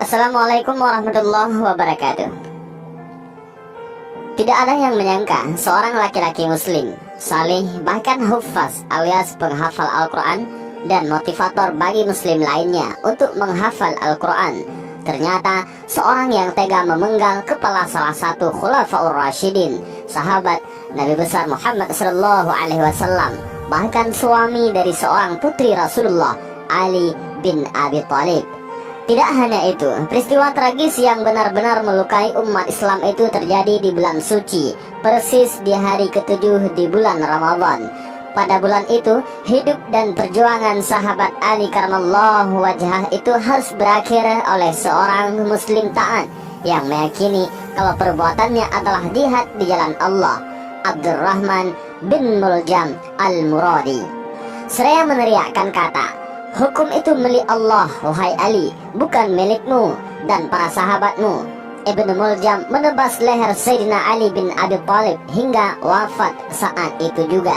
Assalamualaikum warahmatullahi wabarakatuh. Tidak ada yang menyangka seorang laki-laki muslim, saleh, bahkan huffaz alias penghafal Al-Quran dan motivator bagi muslim lainnya untuk menghafal Al-Quran, ternyata seorang yang tega memenggal kepala salah satu khulafaur rasyidin, sahabat Nabi besar Muhammad SAW, bahkan suami dari seorang putri Rasulullah, Ali bin Abi Thalib. Tidak hanya itu, peristiwa tragis yang benar-benar melukai umat Islam itu terjadi di bulan suci, persis di hari ke-7 di bulan Ramadan. Pada bulan itu, hidup dan perjuangan sahabat Ali karramallahu wajhah itu harus berakhir oleh seorang muslim taat yang meyakini kalau perbuatannya adalah jihad di jalan Allah, Abdurrahman bin Muljam al-Muradi. Seraya meneriakkan kata, "Hukum itu milik Allah, wahai Ali, bukan milikmu dan para sahabatmu." Ibnu Muljam menebas leher Sayyidina Ali bin Abi Thalib hingga wafat saat itu juga.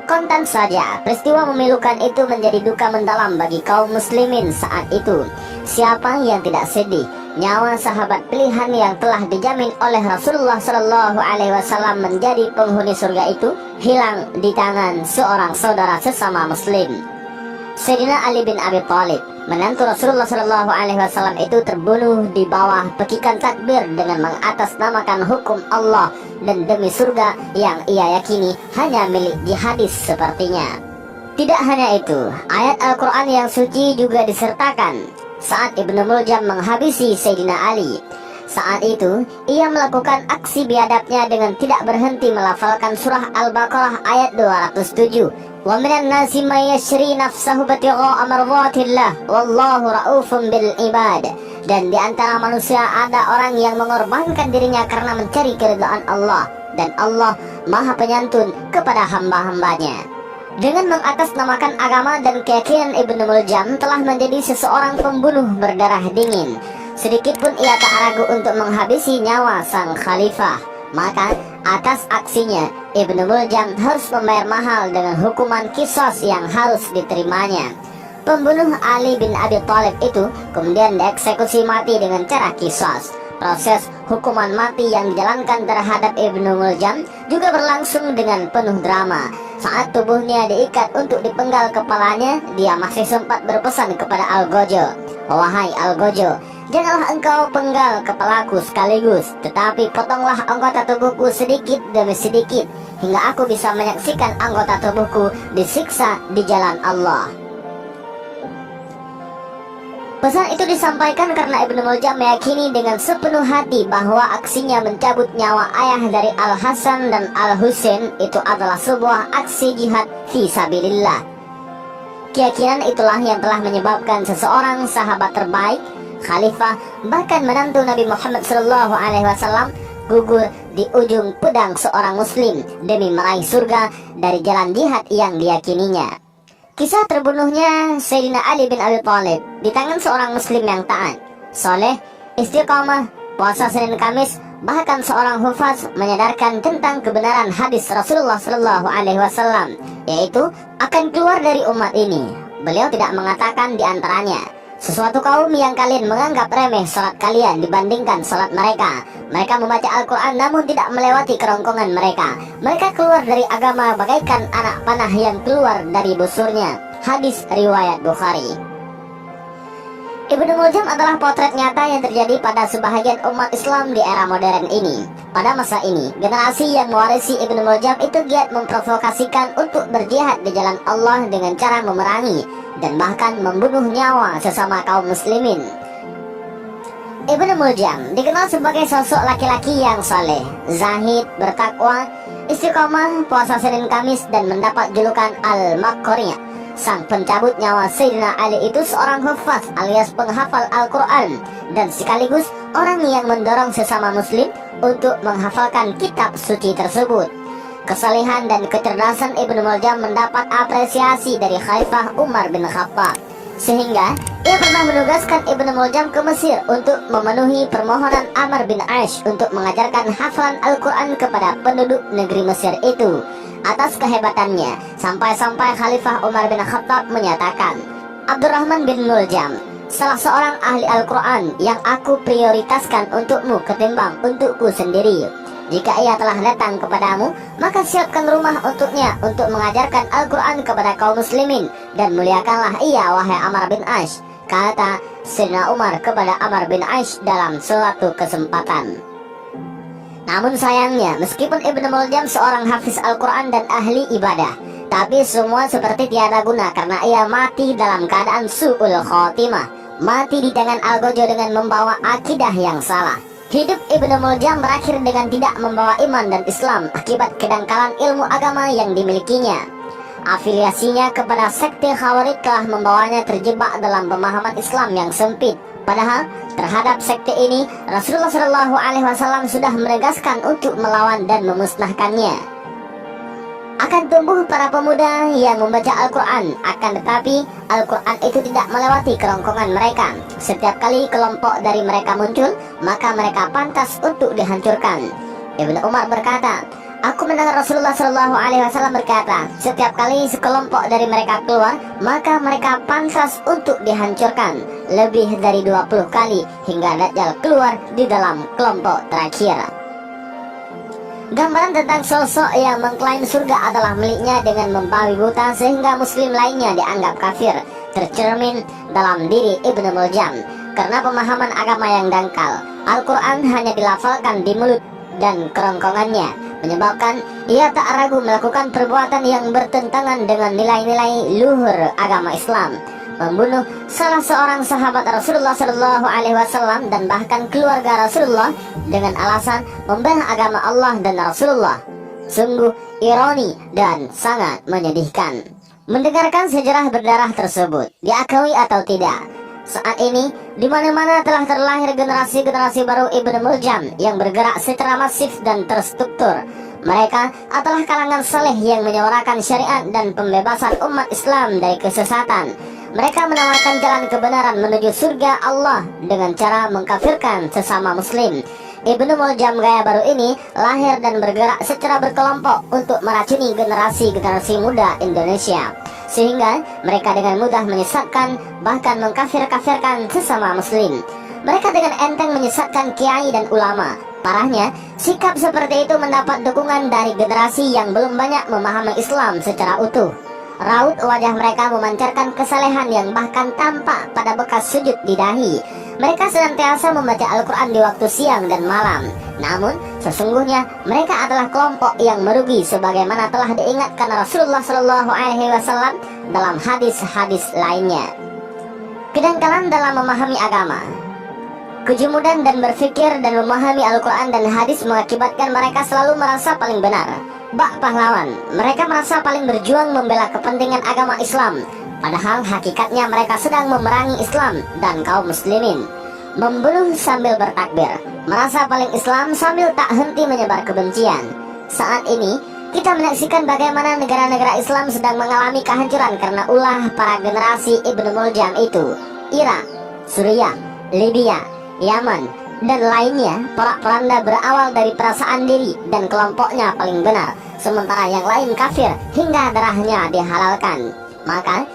Kontan saja, peristiwa memilukan itu menjadi duka mendalam bagi kaum muslimin saat itu. Siapa yang tidak sedih nyawa sahabat pilihan yang telah dijamin oleh Rasulullah SAW menjadi penghuni surga itu hilang di tangan seorang saudara sesama muslim. Sayyidina Ali bin Abi Thalib, menantu Rasulullah SAW itu terbunuh di bawah pekikan takbir dengan mengatasnamakan hukum Allah dan demi surga yang ia yakini hanya milik jihadis sepertinya. Tidak hanya itu, ayat Al-Quran yang suci juga disertakan saat Ibnu Muljam menghabisi Sayyidina Ali. Saat itu, ia melakukan aksi biadabnya dengan tidak berhenti melafalkan surah Al-Baqarah ayat 207. "Wa minan nasi may yashri nafsahu batigha'a mardatillah wallahu ra'ufun bil ibad." Dan di antara manusia ada orang yang mengorbankan dirinya karena mencari keridhaan Allah, dan Allah Maha Penyantun kepada hamba-hambanya. Dengan mengatasnamakan agama dan keyakinan Ibnu Muljam telah menjadi seseorang pembunuh berdarah dingin. Sedikit pun ia tak ragu untuk menghabisi nyawa sang khalifah. Maka atas aksinya Ibnu Muljam harus membayar mahal dengan hukuman qisas yang harus diterimanya. Pembunuh Ali bin Abi Thalib itu kemudian dieksekusi mati dengan cara qisas. Proses hukuman mati yang dijalankan terhadap Ibnu Muljam juga berlangsung dengan penuh drama. Saat tubuhnya diikat untuk dipenggal kepalanya, dia masih sempat berpesan kepada Al-Gojo, "Wahai Al-Gojo, janganlah engkau penggal kepalaku sekaligus, tetapi potonglah anggota tubuhku sedikit demi sedikit, hingga aku bisa menyaksikan anggota tubuhku disiksa di jalan Allah." Pesan itu disampaikan karena Ibnu Muljam meyakini dengan sepenuh hati bahwa aksinya mencabut nyawa ayah dari Al-Hasan dan Al-Husain itu adalah sebuah aksi jihad fi sabilillah. Keyakinan itulah yang telah menyebabkan seseorang sahabat terbaik, khalifah, bahkan menantu Nabi Muhammad SAW gugur di ujung pedang seorang muslim demi meraih surga dari jalan jihad yang diyakininya. Kisah terbunuhnya Sayyidina Ali bin Abi Thalib di tangan seorang muslim yang taat, soleh, istiqamah, puasa Senin Kamis, bahkan seorang hufaz menyadarkan tentang kebenaran hadis Rasulullah SAW, yaitu akan keluar dari umat ini. Beliau tidak mengatakan di antaranya, "Sesuatu kaum yang kalian menganggap remeh salat kalian dibandingkan salat mereka. Mereka membaca Al-Quran namun tidak melewati kerongkongan mereka. Mereka keluar dari agama bagaikan anak panah yang keluar dari busurnya." Hadis riwayat Bukhari. Ibnu Muljam adalah potret nyata yang terjadi pada sebahagian umat Islam di era modern ini. Pada masa ini, generasi yang mewarisi Ibnu Muljam itu giat memprovokasikan untuk berjihad di jalan Allah dengan cara memerangi dan bahkan membunuh nyawa sesama kaum muslimin. Ibnu Muljam dikenal sebagai sosok laki-laki yang saleh, zahid, bertakwa, istiqomah, puasa Senin Kamis, dan mendapat julukan Al-Makkori. Sang pencabut nyawa Sayyidina Ali itu seorang hufaz alias penghafal Al-Quran dan sekaligus orang yang mendorong sesama muslim untuk menghafalkan kitab suci tersebut. Kesalehan dan kecerdasan Ibnu Muljam mendapat apresiasi dari Khalifah Umar bin Khattab, sehingga ia pernah menugaskan Ibnu Muljam ke Mesir untuk memenuhi permohonan Amr bin Aish untuk mengajarkan hafalan Al-Quran kepada penduduk negeri Mesir itu. Atas kehebatannya, sampai-sampai Khalifah Umar bin Khattab menyatakan, "Abdurrahman bin Muljam, salah seorang ahli Al-Quran yang aku prioritaskan untukmu ketimbang untukku sendiri. Jika ia telah datang kepadamu, maka siapkan rumah untuknya untuk mengajarkan Al-Quran kepada kaum muslimin, dan muliakanlah ia, wahai Ammar bin Ash, kata Sayyidina Umar kepada Ammar bin Ash dalam suatu kesempatan. Namun sayangnya, meskipun Ibnu Muljam seorang hafiz Al-Quran dan ahli ibadah, tapi semua seperti tiada guna karena ia mati dalam keadaan su'ul khotimah, mati di tangan Al-Gojo dengan membawa akidah yang salah. Hidup Ibnu Muljam berakhir dengan tidak membawa iman dan Islam akibat kedangkalan ilmu agama yang dimilikinya. Afiliasinya kepada sekte Khawarij telah membawanya terjebak dalam pemahaman Islam yang sempit. Padahal terhadap sekte ini Rasulullah SAW sudah menegaskan untuk melawan dan memusnahkannya. Akan tumbuh para pemuda yang membaca Al-Quran, akan tetapi Al-Quran itu tidak melewati kerongkongan mereka. Setiap kali kelompok dari mereka muncul, maka mereka pantas untuk dihancurkan. Ibnu Umar berkata, aku mendengar Rasulullah SAW berkata, setiap kali sekelompok dari mereka keluar, maka mereka pantas untuk dihancurkan. Lebih dari 20 kali hingga Dajjal keluar di dalam kelompok terakhir. Gambaran tentang sosok yang mengklaim surga adalah miliknya dengan membabi buta sehingga muslim lainnya dianggap kafir, tercermin dalam diri Ibnu Muljam. Karena pemahaman agama yang dangkal, Al-Quran hanya dilafalkan di mulut dan kerongkongannya, menyebabkan ia tak ragu melakukan perbuatan yang bertentangan dengan nilai-nilai luhur agama Islam, membunuh salah seorang sahabat Rasulullah SAW dan bahkan keluarga Rasulullah dengan alasan membela agama Allah dan Rasulullah. Sungguh ironi dan sangat menyedihkan mendengarkan sejarah berdarah tersebut, diakui atau tidak. Saat ini di mana-mana telah terlahir generasi-generasi baru Ibnu Muljam yang bergerak secara masif dan terstruktur. Mereka adalah kalangan saleh yang menyuarakan syariat dan pembebasan umat Islam dari kesesatan. Mereka menawarkan jalan kebenaran menuju surga Allah dengan cara mengkafirkan sesama muslim. Ibnu Muljam gaya baru ini lahir dan bergerak secara berkelompok untuk meracuni generasi-generasi muda Indonesia, sehingga mereka dengan mudah menyesatkan, bahkan mengkafir-kafirkan sesama muslim. Mereka dengan enteng menyesatkan kiai dan ulama. Parahnya, sikap seperti itu mendapat dukungan dari generasi yang belum banyak memahami Islam secara utuh. Raut wajah mereka memancarkan kesalehan yang bahkan tampak pada bekas sujud di dahi. Mereka senantiasa membaca Al-Quran di waktu siang dan malam. Namun, sesungguhnya mereka adalah kelompok yang merugi sebagaimana telah diingatkan Rasulullah SAW dalam hadis-hadis lainnya. Kedangkalan dalam memahami agama, kejumudan dan berfikir dan memahami Al-Quran dan hadis mengakibatkan mereka selalu merasa paling benar, bak pahlawan. Mereka merasa paling berjuang membela kepentingan agama Islam, padahal hakikatnya mereka sedang memerangi Islam dan kaum muslimin. Membunuh sambil bertakbir, merasa paling Islam sambil tak henti menyebar kebencian. Saat ini kita menyaksikan bagaimana negara-negara Islam sedang mengalami kehancuran karena ulah para generasi Ibnu Muljam itu. Irak, Suriah, Libya, Yaman, dan lainnya, porak-poranda berawal dari perasaan diri dan kelompoknya paling benar, sementara yang lain kafir hingga darahnya dihalalkan. Maka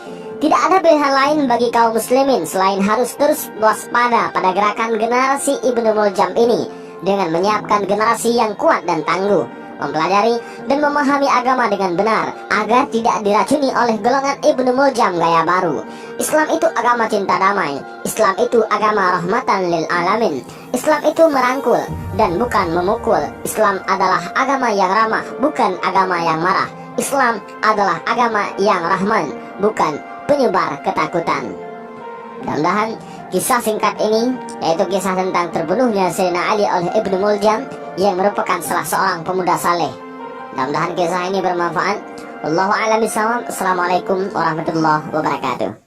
tidak ada pilihan lain bagi kaum muslimin selain harus terus waspada pada gerakan generasi Ibnu Muljam ini dengan menyiapkan generasi yang kuat dan tangguh, mempelajari dan memahami agama dengan benar agar tidak diracuni oleh golongan Ibnu Muljam gaya baru. Islam itu agama cinta damai, Islam itu agama rahmatan lil alamin, Islam itu merangkul dan bukan memukul, Islam adalah agama yang ramah, bukan agama yang marah, Islam adalah agama yang rahman, bukan penyebar ketakutan. Mudah-mudahan kisah singkat ini, yaitu kisah tentang terbunuhnya Sayyidina Ali oleh Ibnu Muljam yang merupakan salah seorang pemuda saleh, mudah-mudahan kisah ini bermanfaat. Wallahu a'lam bishawab. Assalamualaikum warahmatullahi wabarakatuh.